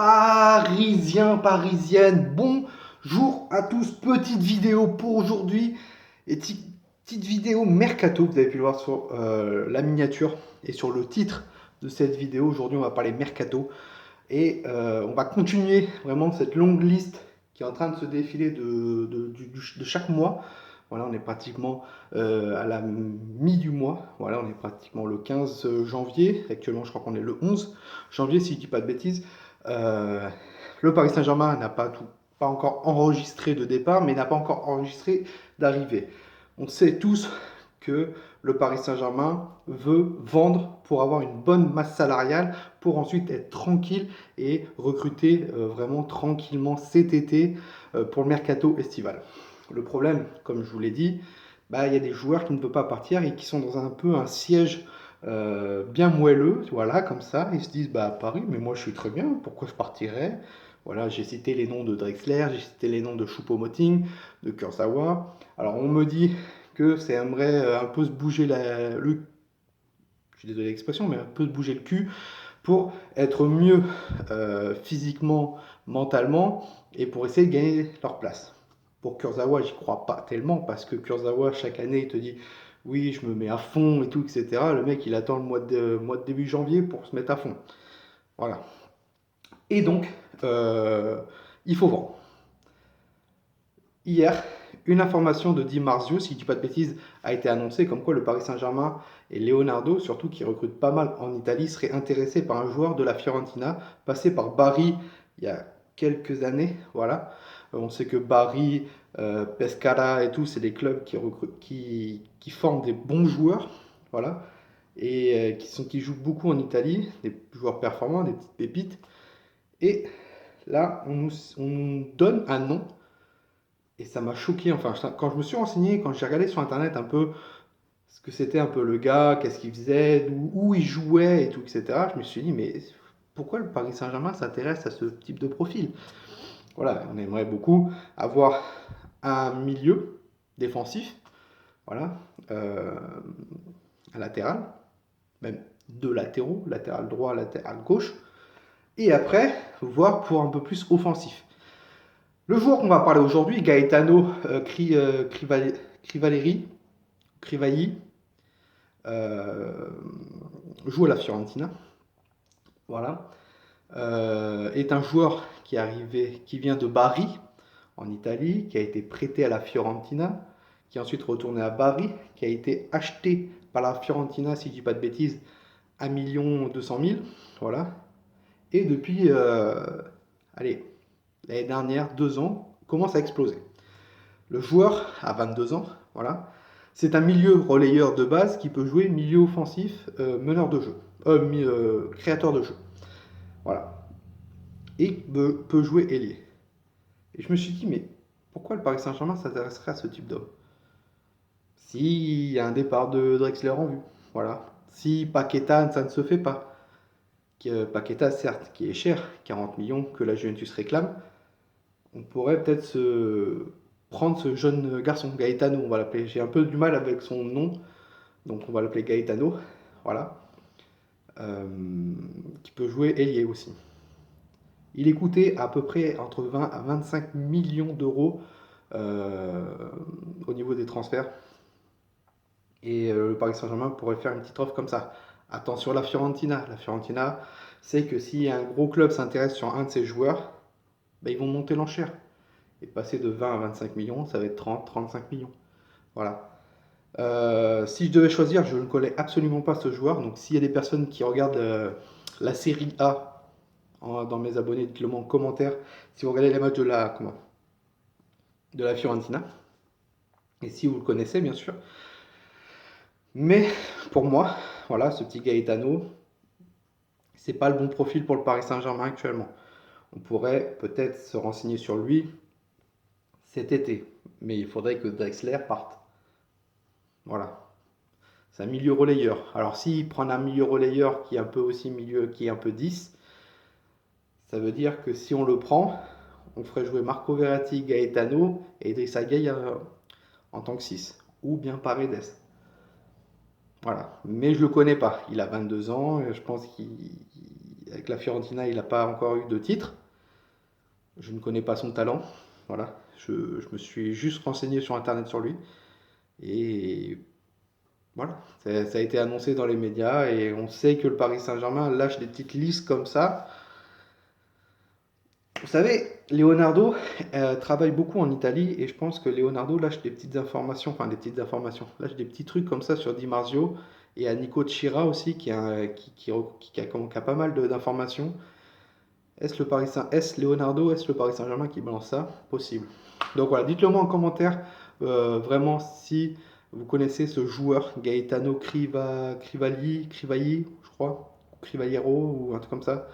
Parisiens, parisiennes, bonjour à tous. Petite vidéo pour aujourd'hui et petite vidéo mercato. Vous avez pu le voir sur la miniature et sur le titre de cette vidéo. Aujourd'hui, on va parler mercato et on va continuer vraiment cette longue liste qui est en train de se défiler de chaque mois. Voilà, on est pratiquement à la mi du mois. Voilà, on est pratiquement le 15 janvier. Actuellement, je crois qu'on est le 11 janvier, si je ne dis pas de bêtises. Euh, le Paris Saint-Germain n'a pas encore enregistré de départ, mais n'a pas encore enregistré d'arrivée. On sait tous que le Paris Saint-Germain veut vendre pour avoir une bonne masse salariale, pour ensuite être tranquille et recruter vraiment tranquillement cet été pour le mercato estival. Le problème, comme je vous l'ai dit, il y a des joueurs qui ne peuvent pas partir et qui sont dans un peu un siège bien moelleux, voilà, comme ça. Ils se disent, Paris, mais moi je suis très bien, pourquoi je partirais? Voilà, j'ai cité les noms de Drexler, j'ai cité les noms de Choupo-Moting, de Kurzawa. Alors on me dit que c'est aimerait un peu se bouger je suis désolé de l'expression, mais un peu se bouger le cul pour être mieux physiquement, mentalement, et pour essayer de gagner leur place. Pour Kurzawa, j'y crois pas tellement, parce que Kurzawa, chaque année, il te dit oui, je me mets à fond et tout, etc. Le mec, il attend le mois de début janvier pour se mettre à fond. Voilà. Et donc, il faut vendre. Hier, une information de Di Marzio, si je ne dis pas de bêtises, a été annoncée comme quoi le Paris Saint-Germain et Leonardo, surtout qui recrute pas mal en Italie, seraient intéressés par un joueur de la Fiorentina, passé par Bari il y a quelques années. Voilà. On sait que Bari, Pescara et tout, c'est des clubs qui forment des bons joueurs. Voilà. Et qui jouent beaucoup en Italie, des joueurs performants, des petites pépites. Et là, on nous donne un nom et ça m'a choqué, enfin, quand je me suis renseigné, quand j'ai regardé sur internet un peu ce que c'était un peu le gars, qu'est-ce qu'il faisait, où il jouait et tout, etc., je me suis dit, mais pourquoi le Paris Saint-Germain s'intéresse à ce type de profil? Voilà, on aimerait beaucoup avoir un milieu défensif, voilà, un latéral, même deux latéraux, latéral droit, latéral gauche, et après, voir pour un peu plus offensif. Le joueur qu'on va parler aujourd'hui, Gaetano Crivalli, euh, joue à la Fiorentina. Voilà. Est un joueur qui vient de Bari, en Italie, qui a été prêté à la Fiorentina, qui est ensuite retourné à Bari, qui a été acheté par la Fiorentina, si je ne dis pas de bêtises, 1 200 000. Voilà. Et depuis, allez, l'année dernière, 2 ans, commence à exploser. Le joueur a 22 ans, voilà. C'est un milieu relayeur de base qui peut jouer milieu offensif, meneur de jeu, créateur de jeu. Voilà. Et peut jouer ailier. Et je me suis dit, mais pourquoi le Paris Saint-Germain s'intéresserait à ce type d'homme? S'il y a un départ de Drexler en vue, voilà. Si Paqueta, ça ne se fait pas. Paqueta, certes, qui est cher, 40 millions, que la Juventus réclame, on pourrait peut-être prendre ce jeune garçon, Gaetano, on va l'appeler. J'ai un peu du mal avec son nom, donc on va l'appeler Gaetano, voilà, euh, qui peut jouer ailier aussi. Il est coûté à peu près entre 20 à 25 millions d'euros euh, au niveau des transferts. Et le Paris Saint-Germain pourrait faire une petite offre comme ça. Attention la Fiorentina. La Fiorentina sait que si un gros club s'intéresse sur un de ses joueurs, ils vont monter l'enchère. Et passer de 20 à 25 millions, ça va être 30, 35 millions. Voilà. Si je devais choisir, je ne connais absolument pas ce joueur. Donc s'il y a des personnes qui regardent la série A dans mes abonnés, dites-le moi en commentaire. Si vous regardez les matchs de la Fiorentina. Et si vous le connaissez, bien sûr. Mais pour moi, voilà, ce petit Gaetano, c'est pas le bon profil pour le Paris Saint-Germain actuellement. On pourrait peut-être se renseigner sur lui cet été. Mais il faudrait que Drexler parte. Voilà. C'est un milieu relayeur. Alors s'il prend un milieu relayeur qui est un peu aussi milieu, qui est un peu 10, ça veut dire que si on le prend, on ferait jouer Marco Verratti, Gaetano et Idrissa Gueye en tant que 6. Ou bien Paredes. Voilà. Mais je le connais pas. Il a 22 ans. Je pense qu'il avec la Fiorentina, il n'a pas encore eu de titre. Je ne connais pas son talent. Voilà. Je me suis juste renseigné sur Internet sur lui. Et voilà, ça a été annoncé dans les médias et on sait que le Paris Saint-Germain lâche des petites listes comme ça. Vous savez, Leonardo travaille beaucoup en Italie et je pense que Leonardo lâche des petites informations, enfin des petites informations, lâche des petits trucs comme ça sur Di Marzio et à Nico Chira aussi qui a pas mal d'informations. Est-ce Leonardo, est-ce le Paris Saint-Germain qui balance ça? Possible. Donc voilà, dites-le moi en commentaire vraiment si vous connaissez ce joueur Gaetano Crivalli, je crois, Crivaliero ou un truc comme ça.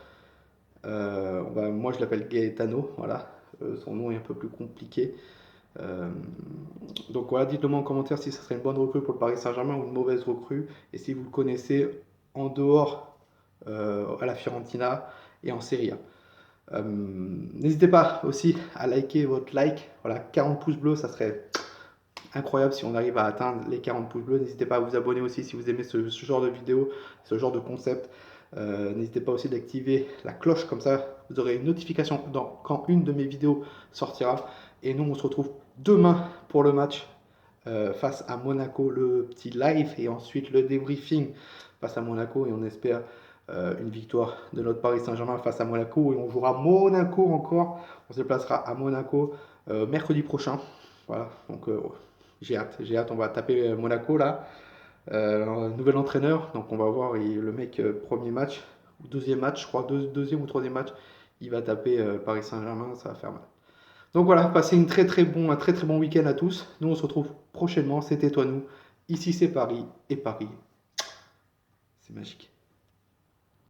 Moi je l'appelle Gaetano, voilà. Son nom est un peu plus compliqué. Euh, donc voilà, dites-le moi en commentaire si ce serait une bonne recrue pour le Paris Saint-Germain ou une mauvaise recrue et si vous le connaissez en dehors à la Fiorentina et en Serie A. N'hésitez pas aussi à liker votre like. Voilà, 40 pouces bleus, ça serait incroyable si on arrive à atteindre les 40 pouces bleus. N'hésitez pas à vous abonner aussi si vous aimez ce genre de vidéo, ce genre de concept. N'hésitez pas aussi d'activer la cloche, comme ça vous aurez une notification quand une de mes vidéos sortira. Et nous, on se retrouve demain pour le match face à Monaco, le petit live et ensuite le débriefing face à Monaco. Et on espère une victoire de notre Paris Saint-Germain face à Monaco. Et on jouera Monaco encore. On se déplacera à Monaco mercredi prochain. Voilà, donc j'ai hâte. On va taper Monaco là. Nouvel entraîneur, donc on va voir le mec premier match, ou deuxième match, je crois, deuxième ou troisième match, il va taper Paris Saint-Germain, ça va faire mal. Donc voilà, passez un très très bon week-end à tous. Nous on se retrouve prochainement, c'était toi nous. Ici c'est Paris et Paris, c'est magique.